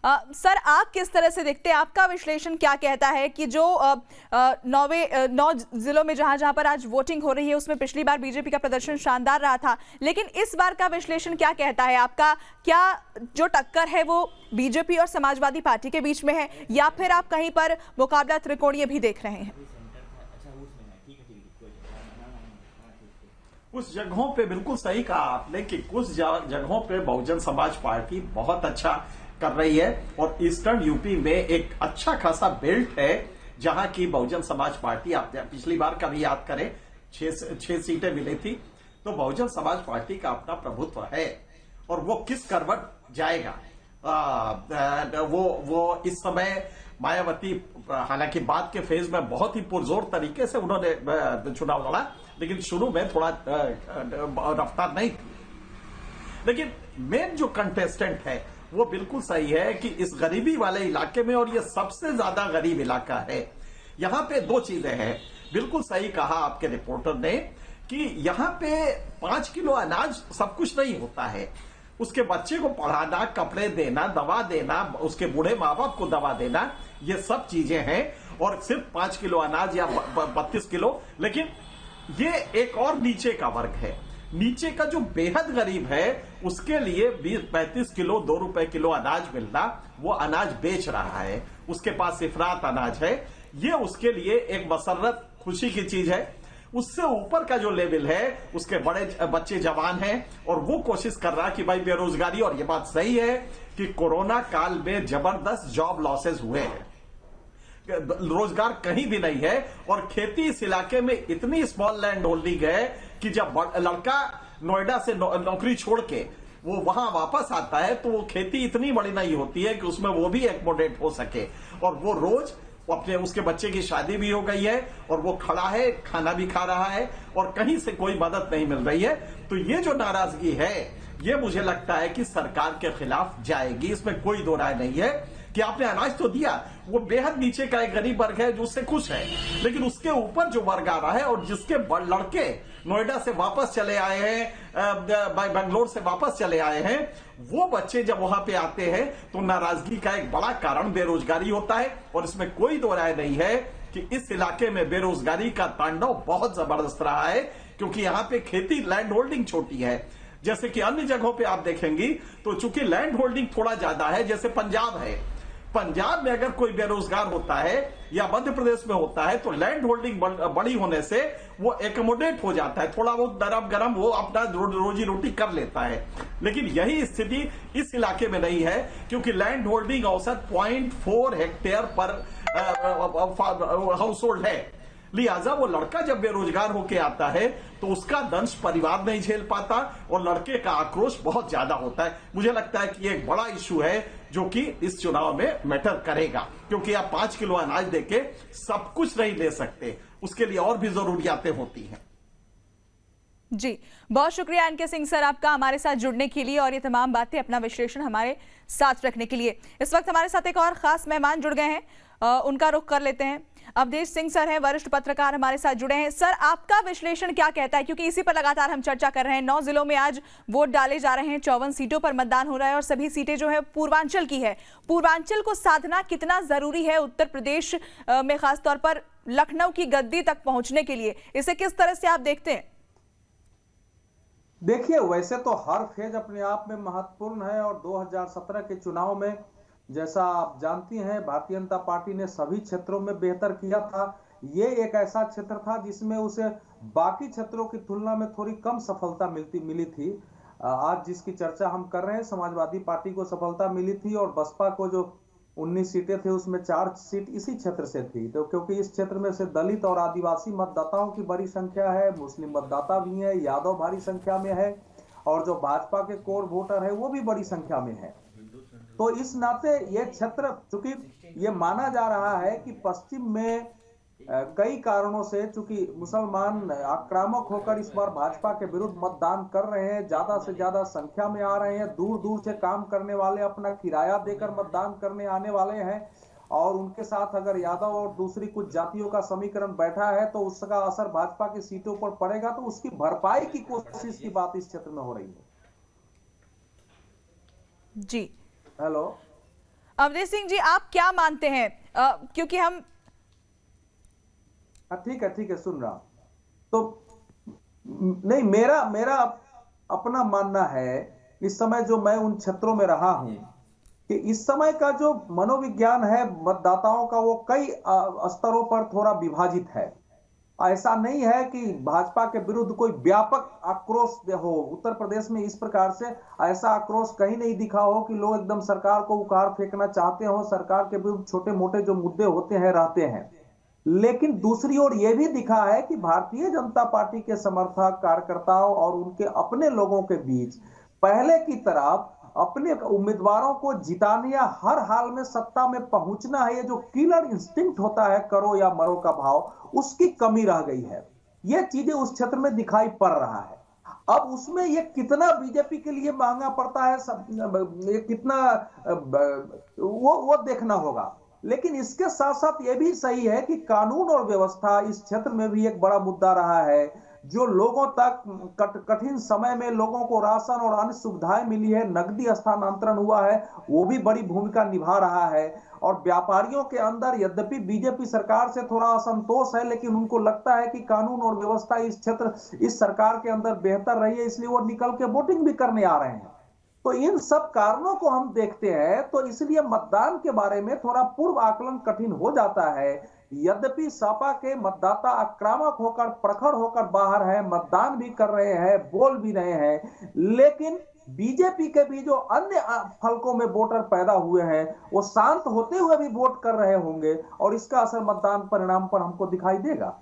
Sir, आप किस तरह से देखते हैं, आपका विश्लेषण क्या कहता है कि जो 9 जिलों में जहां जहां पर आज वोटिंग हो रही है उसमें पिछली बार बीजेपी का प्रदर्शन शानदार रहा था, लेकिन इस बार का विश्लेषण क्या कहता है आपका? क्या जो टक्कर है वो बीजेपी और समाजवादी पार्टी के बीच में है, या फिर आप कहीं पर मुकाबला त्रिकोणीय भी देख रहे हैं? कुछ जगहों पे बिल्कुल सही कहा आपने कि कुछ जगहों पे बहुजन समाज पार्टी बहुत अच्छा कर रही है और ईस्टर्न यूपी में एक अच्छा खासा बेल्ट है जहां की बहुजन समाज पार्टी, आप पिछली बार का भी याद करें, 6 सीटें मिली थी। तो बहुजन समाज पार्टी का अपना प्रभुत्व है और वो किस करवट जाएगा, वो इस समय मायावती, हालांकि बाद के फेज में बहुत ही पुरजोर तरीके से उन्होंने चुनाव लड़ा, लेकिन शुरू में थोड़ा रफ्तार नहीं थी। लेकिन मेन जो कंटेस्टेंट है वो बिल्कुल सही है कि इस गरीबी वाले इलाके में, और ये सबसे ज्यादा गरीब इलाका है, यहां पे 2 चीजें हैं। बिल्कुल सही कहा आपके रिपोर्टर ने कि यहां पे 5 किलो अनाज सब कुछ नहीं होता है। उसके बच्चे को पढ़ाना, कपड़े देना, दवा देना, उसके बूढ़े माँ बाप को दवा देना, ये सब चीजें हैं। और सिर्फ 5 किलो अनाज या 32 किलो, लेकिन ये एक और नीचे का वर्ग है। नीचे का जो बेहद गरीब है उसके लिए 20-35 किलो 2 रुपए किलो अनाज मिलना, वो अनाज बेच रहा है, उसके पास इफरात अनाज है, ये उसके लिए एक मसर्रत खुशी की चीज है। उससे ऊपर का जो लेवल है, उसके बड़े बच्चे जवान हैं और वो कोशिश कर रहा कि भाई बेरोजगारी, और ये बात सही है कि कोरोना काल में जबरदस्त जॉब लॉसेस हुए हैं, रोजगार कहीं भी नहीं है। और खेती इस इलाके में इतनी स्मॉल लैंड होल्डिंग है कि जब लड़का नोएडा से नौकरी छोड़ के वो वहां वापस आता है तो वो खेती इतनी बड़ी नहीं होती है कि उसमें वो भी एकोमोडेट हो सके, और वो रोज अपने, उसके बच्चे की शादी भी हो गई है और वो खड़ा है, खाना भी खा रहा है और कहीं से कोई मदद नहीं मिल रही है। तो ये जो नाराजगी है ये मुझे लगता है कि सरकार के खिलाफ जाएगी, इसमें कोई दो राय नहीं है कि आपने अनाज तो दिया। वो बेहद नीचे का एक गरीब वर्ग है जो उससे खुश है, लेकिन उसके ऊपर जो वर्ग आ रहा है और जिसके लड़के नोएडा से वापस चले आए हैं, बेंगलोर से वापस चले आए हैं, वो बच्चे जब वहां पे आते हैं तो नाराजगी का एक बड़ा कारण बेरोजगारी होता है। और इसमें कोई दो राय नहीं है कि इस इलाके में बेरोजगारी का तांडव बहुत जबरदस्त रहा है, क्योंकि यहां पे खेती, लैंड होल्डिंग छोटी है। जैसे कि अन्य जगहों पे आप देखेंगी तो चूंकि लैंड होल्डिंग थोड़ा ज्यादा है, जैसे पंजाब है, पंजाब में अगर कोई बेरोजगार होता है या मध्य प्रदेश में होता है तो लैंड होल्डिंग बड़ी होने से वो एकोमोडेट हो जाता है, थोड़ा बहुत नरम गरम वो अपना रोजी रोटी कर लेता है। लेकिन यही स्थिति इस इलाके में नहीं है, क्योंकि लैंड होल्डिंग औसत 0.4 हेक्टेयर पर हाउस होल्ड है। लिहाजा वो लड़का जब बेरोजगार होके आता है तो उसका दंश परिवार नहीं झेल पाता और लड़के का आक्रोश बहुत ज्यादा होता है। मुझे लगता है कि ये एक बड़ा इश्यू है जो कि इस चुनाव में मैटर करेगा, क्योंकि आप 5 किलो अनाज देके सब कुछ नहीं ले सकते, उसके लिए और भी जरूरियातें होती हैं। जी, बहुत शुक्रिया एनके सिंह सर आपका हमारे साथ जुड़ने के लिए और ये तमाम बातें, अपना विश्लेषण हमारे साथ रखने के लिए। इस वक्त हमारे साथ एक और खास मेहमान जुड़ गए हैं, उनका रुख कर लेते हैं। अवधेश सिंह सर हैं, वरिष्ठ पत्रकार हमारे साथ जुड़े हैं। सर, आपका विश्लेषण क्या कहता है, क्योंकि इसी पर लगातार हम चर्चा कर रहे हैं। 9 जिलों में आज वोट डाले जा रहे हैं, 54 सीटों पर मतदान हो रहा है और सभी सीटें जो है पूर्वांचल की है। पूर्वांचल को साधना कितना जरूरी है उत्तर प्रदेश में, खासतौर पर लखनऊ की गद्दी तक पहुंचने के लिए, इसे किस तरह से आप देखते हैं? देखिए, वैसे तो हर फेज अपने आप में महत्वपूर्ण है और 2017 के चुनाव में, जैसा आप जानती हैं, भारतीय जनता पार्टी ने सभी क्षेत्रों में बेहतर किया था। ये एक ऐसा क्षेत्र था जिसमें उसे बाकी क्षेत्रों की तुलना में थोड़ी कम सफलता मिली थी। आज जिसकी चर्चा हम कर रहे हैं, समाजवादी पार्टी को सफलता मिली थी और बसपा को जो 19 सीटें थे उसमें 4 सीट इसी क्षेत्र से थी। तो क्योंकि इस क्षेत्र में से दलित और आदिवासी मतदाताओं की बड़ी संख्या है, मुस्लिम मतदाता भी है, यादव भारी संख्या में है और जो भाजपा के कोर वोटर है वो भी बड़ी संख्या में है। तो इस नाते ये क्षेत्र, चूंकि ये माना जा रहा है कि पश्चिम में कई कारणों से, चूंकि मुसलमान आक्रामक होकर इस बार भाजपा के विरुद्ध मतदान कर रहे हैं, ज्यादा से ज्यादा संख्या में आ रहे हैं, दूर दूर से काम करने वाले अपना किराया देकर मतदान करने आने वाले हैं, और उनके साथ अगर यादव और दूसरी कुछ जातियों का समीकरण बैठा है तो उसका असर भाजपा की सीटों पर पड़ेगा। तो उसकी भरपाई की कोशिश की बात इस क्षेत्र में हो रही है। जी, हेलो, अवधेश सिंह जी, आप क्या मानते हैं? क्योंकि हम ठीक है सुन रहा हूं। तो नहीं, मेरा अपना मानना है, इस समय जो मैं उन क्षेत्रों में रहा हूं, कि इस समय का जो मनोविज्ञान है मतदाताओं का, वो कई स्तरों पर थोड़ा विभाजित है। ऐसा नहीं है कि भाजपा के विरुद्ध कोई व्यापक आक्रोश हो। उत्तर प्रदेश में इस प्रकार से ऐसा आक्रोश कहीं नहीं दिखा हो कि लोग एकदम सरकार को उखाड़ फेंकना चाहते हो। सरकार के विरुद्ध छोटे मोटे जो मुद्दे होते हैं रहते हैं, लेकिन दूसरी ओर यह भी दिखा है कि भारतीय जनता पार्टी के समर्थक, कार्यकर्ताओं और उनके अपने लोगों के बीच पहले की तरह अपने उम्मीदवारों को जिताने या हर हाल में सत्ता में पहुंचना है, ये जो किलर इंस्टिंक्ट होता है, करो या मरो का भाव, उसकी कमी रह गई है। ये चीजें उस क्षेत्र में दिखाई पड़ रहा है। अब उसमें ये कितना बीजेपी के लिए महंगा पड़ता है, ये कितना वो देखना होगा। लेकिन इसके साथ साथ ये भी सही है कि कानून और व्यवस्था इस क्षेत्र में भी एक बड़ा मुद्दा रहा है। जो लोगों तक कठिन समय में लोगों को राशन और अन्य सुविधाएं मिली है, नकदी हस्तांतरण हुआ है, वो भी बड़ी भूमिका निभा रहा है। और व्यापारियों के अंदर यद्यपि बीजेपी सरकार से थोड़ा असंतोष है, लेकिन उनको लगता है कि कानून और व्यवस्था इस क्षेत्र, इस सरकार के अंदर बेहतर रही है, इसलिए वो निकल के वोटिंग भी करने आ रहे हैं। तो इन सब कारणों को हम देखते हैं, तो इसलिए मतदान के बारे में थोड़ा पूर्व आकलन कठिन हो जाता है। यद्यपि सपा के मतदाता आक्रामक होकर, प्रखर होकर बाहर है, मतदान भी कर रहे हैं, बोल भी रहे हैं, लेकिन बीजेपी के भी जो अन्य हलकों में वोटर पैदा हुए हैं, वो शांत होते हुए भी वोट कर रहे होंगे और इसका असर मतदान परिणाम पर हमको दिखाई देगा।